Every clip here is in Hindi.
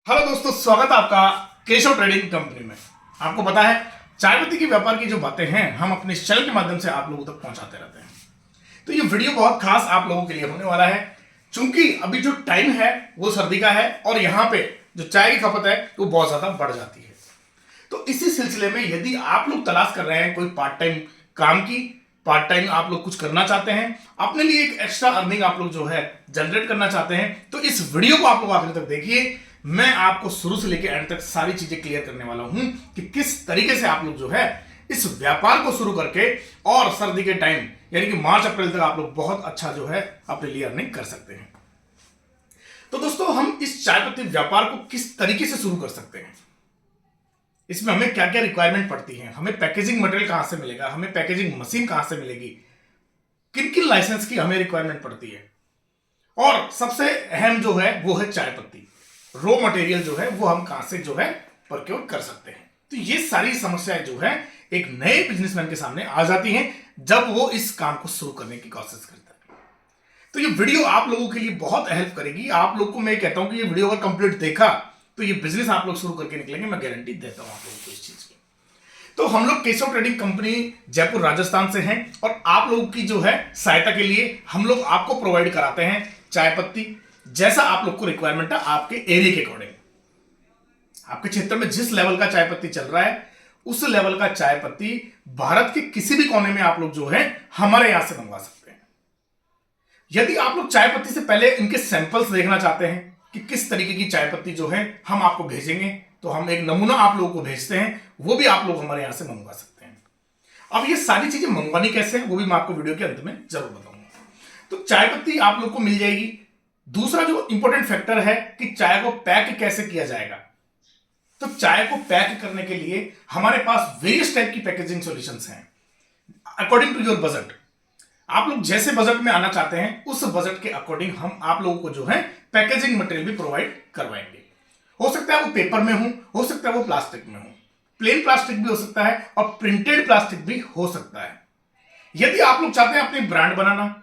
हेलो दोस्तों, स्वागत है आपका केशव ट्रेडिंग कंपनी में। आपको पता है चाय पत्ती के व्यापार की जो बातें हैं हम अपने इस चैनल के माध्यम से आप लोगों तक पहुंचाते रहते हैं। तो ये वीडियो बहुत खास आप लोगों के लिए होने वाला है, क्योंकि अभी जो टाइम है वो सर्दी का है और यहाँ पे जो चाय की खपत है वो बहुत ज्यादा बढ़ जाती है। तो इसी सिलसिले में यदि आप लोग तलाश कर रहे हैं कोई पार्ट टाइम काम की, पार्ट टाइम आप लोग कुछ करना चाहते हैं, अपने लिए एक एक्स्ट्रा अर्निंग आप लोग जो है जनरेट करना चाहते हैं, तो इस वीडियो को आप लोग आखिर तक देखिए। मैं आपको शुरू से लेकर एंड तक सारी चीजें क्लियर करने वाला हूं कि किस तरीके से आप लोग जो है इस व्यापार को शुरू करके और सर्दी के टाइम यानी कि मार्च अप्रैल तक आप लोग बहुत अच्छा जो है अपने लिए अर्निंग कर सकते हैं। तो दोस्तों, हम इस चाय पत्ती व्यापार को किस तरीके से शुरू कर सकते हैं, इसमें हमें क्या क्या रिक्वायरमेंट पड़ती है, हमें पैकेजिंग मटेरियल कहां से मिलेगा, हमें पैकेजिंग मशीन कहां से मिलेगी, किन किन लाइसेंस की हमें रिक्वायरमेंट पड़ती है, और सबसे अहम जो है वो है चाय पत्ती रॉ मटेरियल जो है वो हम कहां से जो है प्रोक्योर कर सकते हैं। तो ये सारी समस्याएं जो है एक नए बिजनेसमैन के सामने आ जाती हैं जब वो इस काम को शुरू करने की कोशिश करता है। तो ये वीडियो आप लोगों के लिए बहुत हेल्प करेगी। आप लोग को मैं कहता हूं कि ये वीडियो अगर कंप्लीट देखा तो ये बिजनेस आप लोग शुरू करके निकलेंगे, मैं गारंटी देता हूं आप लोगों को इस चीज की। तो हम लोग केशव ट्रेडिंग कंपनी जयपुर राजस्थान से हैं और आप लोगों की जो है सहायता के लिए हम लोग आपको प्रोवाइड कराते हैं चाय पत्ती, जैसा आप लोग को रिक्वायरमेंट है आपके एरिया के अकॉर्डिंग। आपके क्षेत्र में जिस लेवल का चाय पत्ती चल रहा है उस लेवल का चाय पत्ती भारत के किसी भी कोने में आप लोग जो है हमारे यहां से मंगवा सकते हैं। यदि आप लोग चाय पत्ती से पहले इनके सैंपल्स देखना चाहते हैं कि किस तरीके की चाय पत्ती जो है हम आपको भेजेंगे, तो हम एक नमूना आप लोगों को भेजते हैं, वो भी आप लोग हमारे यहां से मंगवा सकते हैं। अब ये सारी चीजें मंगवानी कैसे है वो भी मैं आपको वीडियो के अंत में जरूर बताऊंगा। तो चाय पत्ती आप लोग को मिल जाएगी। दूसरा जो इंपॉर्टेंट फैक्टर है कि चाय को पैक कैसे किया जाएगा। तो चाय को पैक करने के लिए हमारे पास वेरियस टाइप की पैकेजिंग सॉल्यूशंस हैं अकॉर्डिंग टू योर बजट। आप लोग जैसे बजट में आना चाहते हैं उस बजट के अकॉर्डिंग हम आप लोगों को जो है पैकेजिंग मटेरियल भी प्रोवाइड करवाएंगे। हो सकता है वो पेपर में हो सकता है वो प्लास्टिक में हो, प्लेन प्लास्टिक भी हो सकता है और प्रिंटेड प्लास्टिक भी हो सकता है। यदि आप लोग चाहते हैं अपनी ब्रांड बनाना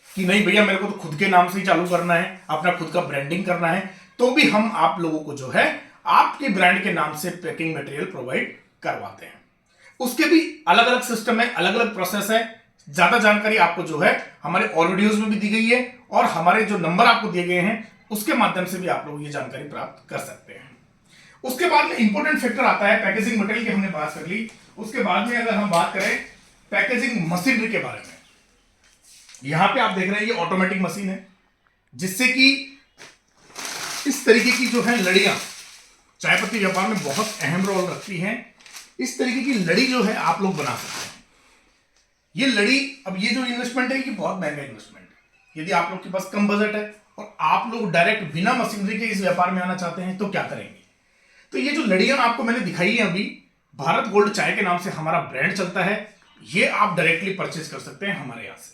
कि नहीं भैया मेरे को तो खुद के नाम से ही चालू करना है, अपना खुद का ब्रांडिंग करना है, तो भी हम आप लोगों को जो है आपके ब्रांड के नाम से पैकिंग मटेरियल प्रोवाइड करवाते हैं। उसके भी अलग अलग सिस्टम है, अलग अलग प्रोसेस है। ज्यादा जानकारी आपको जो है हमारे और वीडियोस में भी दी गई है और हमारे जो नंबर आपको दिए गए हैं उसके माध्यम से भी आप लोग ये जानकारी प्राप्त कर सकते हैं। उसके बाद में इंपॉर्टेंट फैक्टर आता है पैकेजिंग मटेरियल की, हमने बात कर ली। उसके बाद में अगर हम बात करें पैकेजिंग मशीनरी के बारे में, यहां पे आप देख रहे हैं ये ऑटोमेटिक मशीन है जिससे कि इस तरीके की जो है लड़ियां चाय पत्ती व्यापार में बहुत अहम रोल रखती हैं। इस तरीके की लड़ी जो है आप लोग बना सकते हैं। ये लड़ी, अब ये जो इन्वेस्टमेंट है ये बहुत महंगा इन्वेस्टमेंट है। यदि आप लोग के पास कम बजट है और आप लोग डायरेक्ट बिना मशीनरी के इस व्यापार में आना चाहते हैं तो क्या करेंगे। तो ये जो लड़ियां आपको मैंने दिखाई है अभी, भारत गोल्ड चाय के नाम से हमारा ब्रांड चलता है, ये आप डायरेक्टली परचेज कर सकते हैं हमारे यहां से।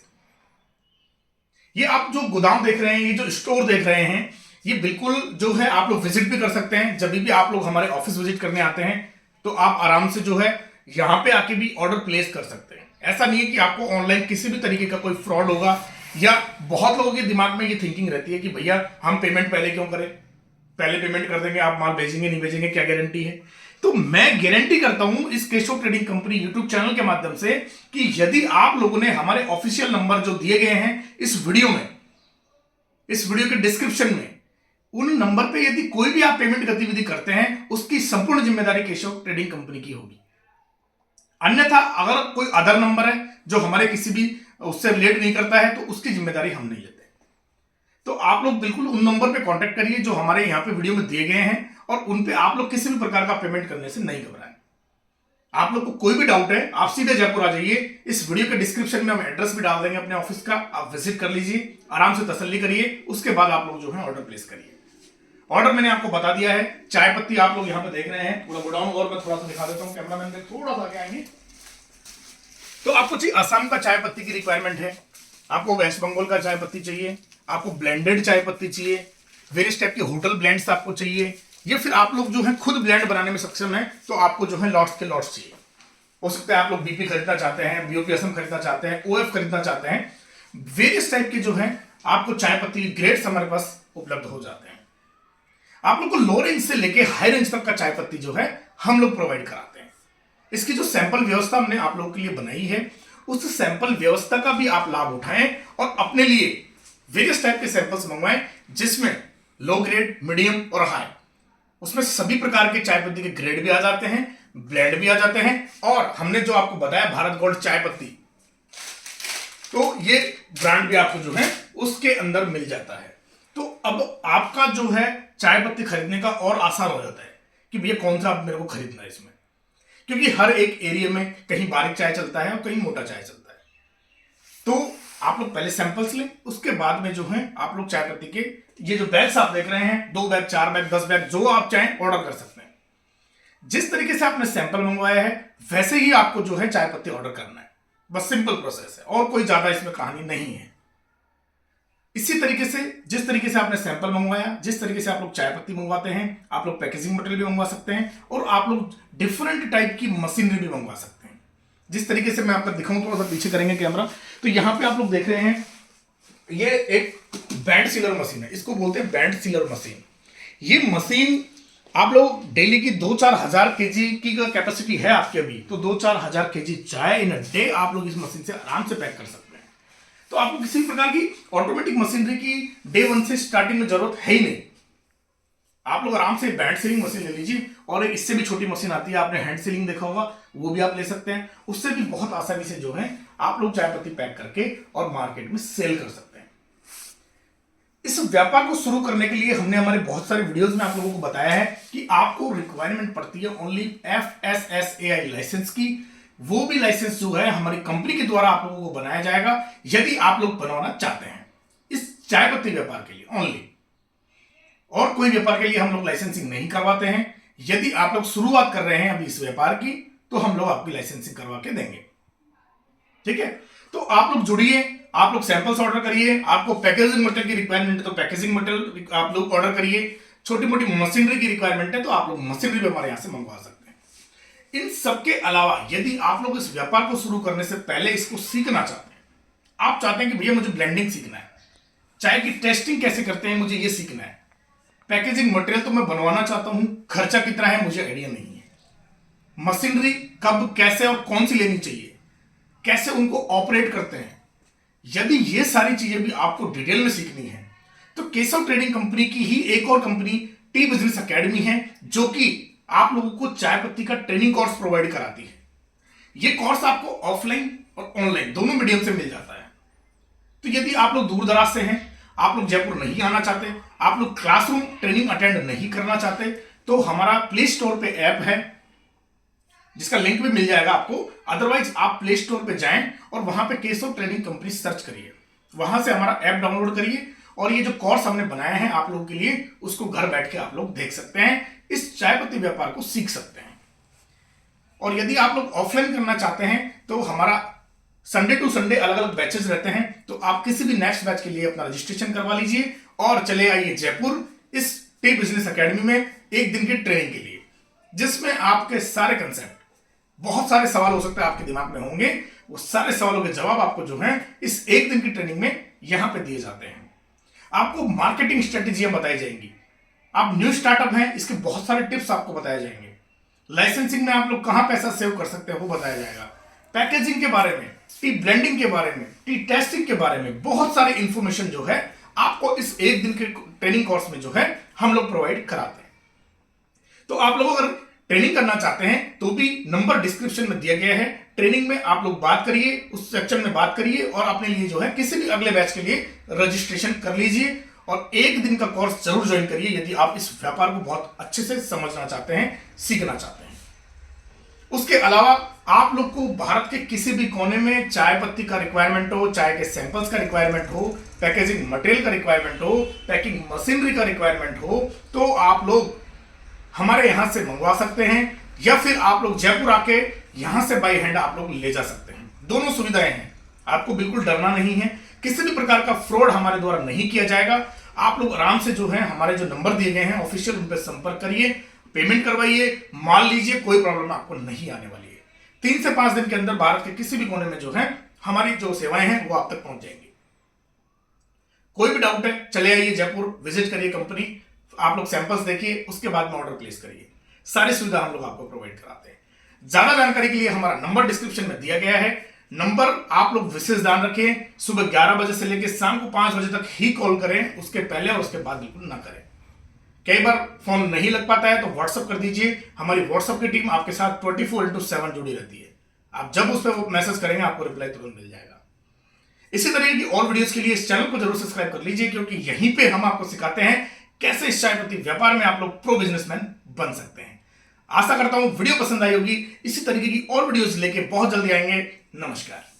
ये आप जो गोदाम देख रहे हैं, ये जो स्टोर देख रहे हैं, ये बिल्कुल जो है आप लोग विजिट भी कर सकते हैं। जब भी आप लोग हमारे ऑफिस विजिट करने आते हैं तो आप आराम से जो है यहां पे आके भी ऑर्डर प्लेस कर सकते हैं। ऐसा नहीं है कि आपको ऑनलाइन किसी भी तरीके का कोई फ्रॉड होगा, या बहुत लोगों के दिमाग में ये थिंकिंग रहती है कि भैया हम पेमेंट पहले क्यों करें, पहले पेमेंट कर देंगे आप माल भेजेंगे नहीं भेजेंगे, क्या गारंटी है। तो मैं गारंटी करता हूं इस Keshav trading company YouTube channel के माध्यम से कि यदि आप लोगों ने हमारे ऑफिशियल नंबर जो दिए गए हैं इस वीडियो में, इस वीडियो के डिस्क्रिप्शन में, उन नंबर पे यदि कोई भी आप पेमेंट गतिविधि करते हैं उसकी संपूर्ण जिम्मेदारी केशव ट्रेडिंग कंपनी की होगी। अन्यथा अगर कोई अदर नंबर है जो हमारे किसी भी उससे रिलेट नहीं करता है तो उसकी जिम्मेदारी हम नहीं लेते। तो आप लोग बिल्कुल उन नंबर पे कांटेक्ट करिए जो हमारे यहाँ पे वीडियो में दिए गए हैं और उन पे आप लोग किसी भी प्रकार का पेमेंट करने से नहीं घबराएं। आप लोग को कोई भी डाउट है आप सीधे जयपुर आ जाइए। इस वीडियो के डिस्क्रिप्शन में हम एड्रेस भी डाल देंगे अपने ऑफिस का, आप विजिट कर लीजिए, आराम से तसल्ली करिए, उसके बाद आप लोग जो है ऑर्डर प्लेस करिए। ऑर्डर मैंने आपको बता दिया है। चाय पत्ती आप लोग यहाँ पे देख रहे हैं, पूरा गोडाउन और मैं थोड़ा सा दिखा देता हूँ, कैमरामैन पे थोड़ा सा आगे आएंगे। तो आपको चाहिए असम का चाय पत्ती की रिक्वायरमेंट है, आपको वेस्ट बंगाल का चाय पत्ती चाहिए, आपको ब्लेंडेड चाय पत्ती चाहिए, वेरियस टाइप के होटल ब्लेंड्स आपको चाहिए, या फिर आप लोग जो है खुद ब्लेंड बनाने में सक्षम है तो आपको जो है लॉट्स के लॉट्स चाहिए। हो सकता है आप लोग बीपी खरीदना चाहते हैं, बीओपी असम खरीदना चाहते हैं, ओएफ खरीदना चाहते हैं, वेरियस टाइप के जो है आपको चाय पत्ती ग्रेड्स हमारे पास उपलब्ध हो जाते हैं। आप लोग को लो रेंज से लेके हाई रेंज तक का चाय पत्ती जो है हम लोग प्रोवाइड कराते हैं। इसकी जो सैंपल व्यवस्था हमने आप लोगों के लिए बनाई है, उस सैंपल व्यवस्था का भी आप लाभ उठाएं और अपने लिए वेरियस टाइप के सैंपल्स मंगवाएं, जिसमें लो ग्रेड, मीडियम और हाई, उसमें सभी प्रकार के चाय पत्ती के ग्रेड भी आ जाते हैं, ब्लेंड भी आ जाते हैं। और हमने जो आपको बताया भारत गोल्ड चाय पत्ती, तो ये ब्रांड भी आपको जो है उसके अंदर मिल जाता है। तो अब आपका जो है चाय पत्ती खरीदने का और आसान हो जाता है कि भैया कौन सा आप मेरे को खरीदना है इसमें, क्योंकि हर एक एरिया में कहीं बारीक चाय चलता है और कहीं मोटा चाय चलता है। तो आप लोग पहले सैंपल्स लें, उसके बाद में जो है आप लोग चाय पत्ती के ये जो बैग्स आप देख रहे हैं, 2 बैग, 4 बैग, 10 बैग, जो आप चाहें ऑर्डर कर सकते हैं। जिस तरीके से आपने सैंपल मंगवाया है वैसे ही आपको जो है चाय पत्ती ऑर्डर करना है। बस सिंपल प्रोसेस है और कोई ज्यादा इसमें कहानी नहीं है। इसी तरीके से जिस तरीके से आपने सैंपल मंगवाया, जिस तरीके से आप लोग चाय पत्ती मंगवाते हैं, आप लोग पैकेजिंग मटेरियल भी मंगवा सकते हैं और आप लोग डिफरेंट टाइप की मशीनरी भी मंगवा सकते हैं। जिस तरीके से मैं आपको दिखाऊं, थोड़ा सा पीछे करेंगे कैमरा, तो यहां पे आप लोग देख रहे हैं ये एक बैंड सीलर मशीन है, इसको बोलते हैं बैंड सीलर मशीन। ये मशीन आप लोग डेली की 2-4 हजार केजी की कैपेसिटी है आपके अभी, तो 2-4 हजार केजी चाय इन अ डे आप लोग इस मशीन से आराम से पैक कर सकते हैं। तो आपको किसी प्रकार की ऑटोमेटिक मशीनरी की डे 1 से स्टार्टिंग में जरूरत है ही नहीं। आप लोग आराम से बैंड सीलिंग मशीन ले लीजिए, और एक इससे भी छोटी मशीन आती है, आपने हैंड सीलिंग देखा होगा, वो भी आप ले सकते हैं। उससे भी बहुत आसानी से जो है आप लोग चाय पत्ती पैक करके और मार्केट में सेल कर सकते हैं। इस व्यापार को शुरू करने के लिए हमने हमारे बहुत सारे वीडियोस में आप लोगों को बताया है कि आपको रिक्वायरमेंट पड़ती है ओनली FSSAI लाइसेंस की। वो भी लाइसेंस जो है हमारी कंपनी के द्वारा आप लोगों को बनाया जाएगा, यदि आप लोग बनवाना चाहते हैं इस चाय पत्ती व्यापार के लिए ओनली। और कोई व्यापार के लिए हम लोग लाइसेंसिंग नहीं करवाते हैं। यदि आप लोग शुरुआत कर रहे हैं अभी इस व्यापार की, तो हम लोग आपकी लाइसेंसिंग करवा के देंगे। ठीक है, तो आप लोग जुड़िए, आप लोग सैंपल्स ऑर्डर करिए। आपको पैकेजिंग मटेरियल की रिक्वायरमेंट है तो पैकेजिंग मटेरियल आप लोग ऑर्डर करिए। छोटी मोटी मशीनरी की रिक्वायरमेंट है तो आप लोग मशीनरी भी हमारे यहां से मंगवा सकते हैं। इन सबके अलावा यदि आप लोग इस व्यापार को शुरू करने से पहले इसको सीखना चाहते हैं, आप चाहते हैं कि भैया मुझे ब्लेंडिंग सीखना है, चाय की टेस्टिंग कैसे करते हैं मुझे ये सीखना है, पैकेजिंग मटेरियल तो मैं बनवाना चाहता हूं, खर्चा कितना है मुझे आइडिया नहीं है, मशीनरी कब, कैसे और कौन सी लेनी चाहिए, कैसे उनको ऑपरेट करते हैं, यदि ये सारी चीजें भी आपको डिटेल में सीखनी है तो केशव ट्रेडिंग कंपनी की ही एक और कंपनी टी बिजनेस एकेडमी है, जो कि आप लोगों को चाय पत्ती का ट्रेनिंग कोर्स प्रोवाइड कराती है। ये कोर्स आपको ऑफलाइन और ऑनलाइन दोनों मीडियम से मिल जाता है। तो यदि आप लोग दूर दराज से हैं, आप लोग जयपुर नहीं आना चाहते, आप लोग क्लासरूम ट्रेनिंग अटेंड नहीं करना चाहते, तो हमारा प्ले स्टोर पे ऐप है जिसका लिंक भी मिल जाएगा आपको। अदरवाइज आप प्ले स्टोर पे जाएं और वहां पे केशव ट्रेनिंग कंपनी सर्च करिए, वहां से हमारा ऐप डाउनलोड करिए और ये जो कोर्स हमने बनाया है आप लोगों के लिए, उसको घर बैठ के आप लोग देख सकते हैं, इस चाय पत्ती व्यापार को सीख सकते हैं। और यदि आप लोग ऑफलाइन करना चाहते हैं तो हमारा संडे टू संडे अलग अलग बैचेस रहते हैं, तो आप किसी भी नेक्स्ट बैच के लिए अपना रजिस्ट्रेशन करवा लीजिए और चले आइए जयपुर इस टी बिजनेस एकेडमी में एक दिन की ट्रेनिंग के लिए, जिसमें आपके सारे कंसेप्ट, बहुत सारे सवाल हो सकते हैं आपके दिमाग में होंगे, वो सारे सवालों के जवाब आपको जो है इस एक दिन की ट्रेनिंग में यहां पे दिए जाते हैं। आपको मार्केटिंग स्ट्रेटेजियां बताई जाएंगी, आप न्यू स्टार्टअप हैं इसके बहुत सारे टिप्स आपको बताए जाएंगे, लाइसेंसिंग में आप लोग कहां पैसा सेव कर सकते हैं वो बताया जाएगा, पैकेजिंग के बारे में, टी ब्लेंडिंग के बारे में, टी टेस्टिंग के बारे में बहुत सारे इंफॉर्मेशन जो है आपको इस एक दिन के ट्रेनिंग कोर्स में जो है हम लोग प्रोवाइड कराते हैं। तो आप लोग अगर ट्रेनिंग करना चाहते हैं तो भी नंबर डिस्क्रिप्शन में दिया गया है, ट्रेनिंग में आप लोग बात करिए, उस सेक्शन में बात करिए और अपने लिए जो है किसी भी अगले बैच के लिए रजिस्ट्रेशन कर लीजिए और एक दिन का कोर्स जरूर ज्वाइन करिए यदि आप इस व्यापार को बहुत अच्छे से समझना चाहते हैं, सीखना चाहते हैं। उसके अलावा आप लोग को भारत के किसी भी कोने में चाय पत्ती का रिक्वायरमेंट हो, चाय के सैंपल्स का रिक्वायरमेंट हो, पैकेजिंग मटेरियल का रिक्वायरमेंट हो, पैकिंग मशीनरी का रिक्वायरमेंट हो, तो आप लोग हमारे यहां से मंगवा सकते हैं या फिर आप लोग जयपुर आके यहां से बाय हैंड आप लोग ले जा सकते हैं। दोनों सुविधाएं हैं, आपको बिल्कुल डरना नहीं है, किसी भी प्रकार का फ्रॉड हमारे द्वारा नहीं किया जाएगा। आप लोग आराम से जो है हमारे जो नंबर दिए गए हैं ऑफिशियल, उन पर संपर्क करिए, पेमेंट करवाइए, माल लीजिए, कोई प्रॉब्लम आपको नहीं आने वाली है। 3 से 5 दिन के अंदर भारत के किसी भी कोने में जो है हमारी जो सेवाएं हैं वो आप तक पहुंच जाएंगी। कोई भी डाउट है चले आइए जयपुर, विजिट करिए कंपनी, आप लोग सैंपल्स देखिए, उसके बाद में ऑर्डर प्लेस करिए। सारी सुविधा हम लोग आपको प्रोवाइड कराते हैं। ज्यादा जानकारी के लिए हमारा नंबर डिस्क्रिप्शन में दिया गया है। नंबर आप लोग विशेष ध्यान रखें, सुबह 11 बजे से लेकर शाम को 5 बजे तक ही कॉल करें, उसके पहले और उसके बाद बिल्कुल ना करें। कई बार फोन नहीं लग पाता है तो व्हाट्सअप कर दीजिए, हमारी व्हाट्सअप की टीम आपके साथ 24/7 जुड़ी रहती है। आप जब उस पर मैसेज करेंगे आपको रिप्लाई तुरंत मिल जाएगा। इसी तरीके की और वीडियोस के लिए इस चैनल को जरूर सब्सक्राइब कर लीजिए, क्योंकि यहीं पे हम आपको सिखाते हैं कैसे इस चाय पत्ती व्यापार में आप लोग प्रो बिजनेसमैन बन सकते हैं। आशा करता हूं वीडियो पसंद आई होगी। इसी तरीके की और वीडियोस लेके बहुत जल्दी आएंगे। नमस्कार।